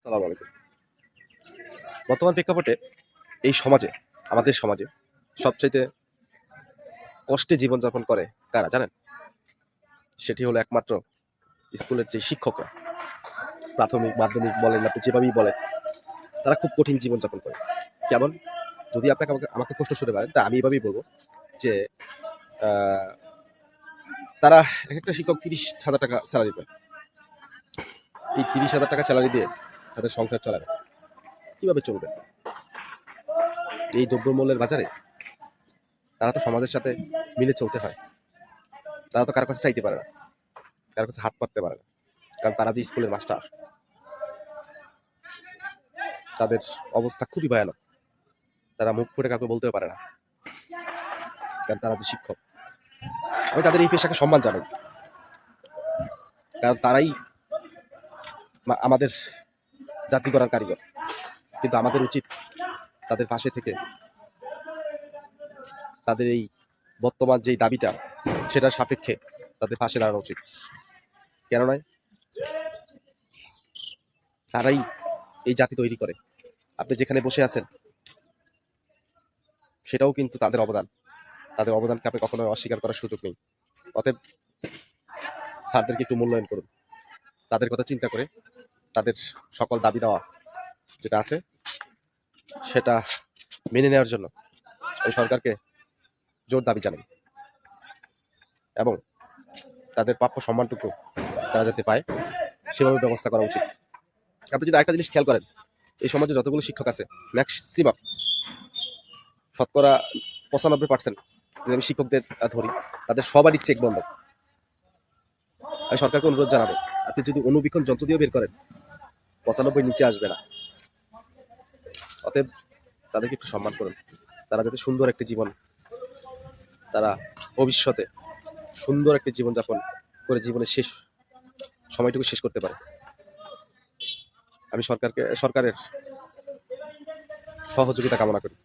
সালাম আলাইকুম। বর্তমান প্রেক্ষাপটে এই সমাজে, আমাদের সমাজে সবচাইতে কষ্টে জীবনযাপন করে কারা জানেন? সেটি হলো একমাত্র স্কুলের যে শিক্ষকরা। প্রাথমিক, মাধ্যমিক বলেন, আপনি যেভাবেই বলেন, তারা খুব কঠিন জীবনযাপন করে। কেমন? যদি আপনাকে আমাকে প্রশ্ন শুনে পারেন, তা আমি এভাবেই বলব যে আহ, তারা একটা শিক্ষক 30,000 টাকা স্যালারি পায়। এই 30,000 টাকা স্যালারি দিয়ে তাদের সংসার চলে না। কিভাবে চলবে এই দ্রব্যমূল্যের বাজারে? তারা তো সমাজের সাথে মিলে চলতে হয়। তারা তো কারো কাছে চাইতে পারে না, কারো কাছে হাত পাততে পারে না, কারণ তারা যে স্কুলের মাস্টার, তাদের অবস্থা খুবই ভয়ানক। তারা মুখ ফুটে কাউকে বলতেও পারে না, কারণ তারা যে শিক্ষক। আমি তাদের এই পেশাকে সম্মান জানাই, কারণ তারাই আমাদের জাতি গড়ার কারিগর। কিন্তু আমাদের উচিত তাদের পাশে থেকে তাদের এই বর্তমান যেই দাবিটা, সেটার সাপেক্ষে তাদের পাশে দাঁড়ানো উচিত। কেন নয়? তারাই এই জাতি তৈরি করে। আপনি যেখানে বসে আছেন, সেটাও কিন্তু তাদের অবদান। তাদের অবদানকে আপনি কখনোই অস্বীকার করার সুযোগ নেই। অতএব স্যারদেরকে একটু মূল্যায়ন করুন। তাদের কথা চিন্তা করে তাদের সকল দাবি দেওয়া যেটা আছে, সেটা মেনে নেওয়ার জন্য এই সরকারকে জোর দাবি জানাই, এবং তাদের প্রাপ্য সম্মানটুকু তারা যাতে পায় সেভাবে ব্যবস্থা করা উচিত। আপনি যদি আরেকটা জিনিস খেয়াল করেন, এই সমাজে যতগুলো শিক্ষক আছে, ম্যাক্সিমাম, শতকরা 95%, যদি আমি শিক্ষকদের ধরি, তাদের সবারই চেক বন্ধ। আমি সরকারকে অনুরোধ জানাবো, আপনি যদি অনুবীক্ষণ যন্ত্র দিয়ে বের করেন, 95 নিচে আসবে না। অতএব তাদেরকে একটু সম্মান করুন। তারা যাতে সুন্দর একটি জীবন, তারা ভবিষ্যতে সুন্দর একটি জীবনযাপন করে জীবনের শেষ সময়টুকু শেষ করতে পারে। আমি সরকারের সহযোগিতা কামনা করি।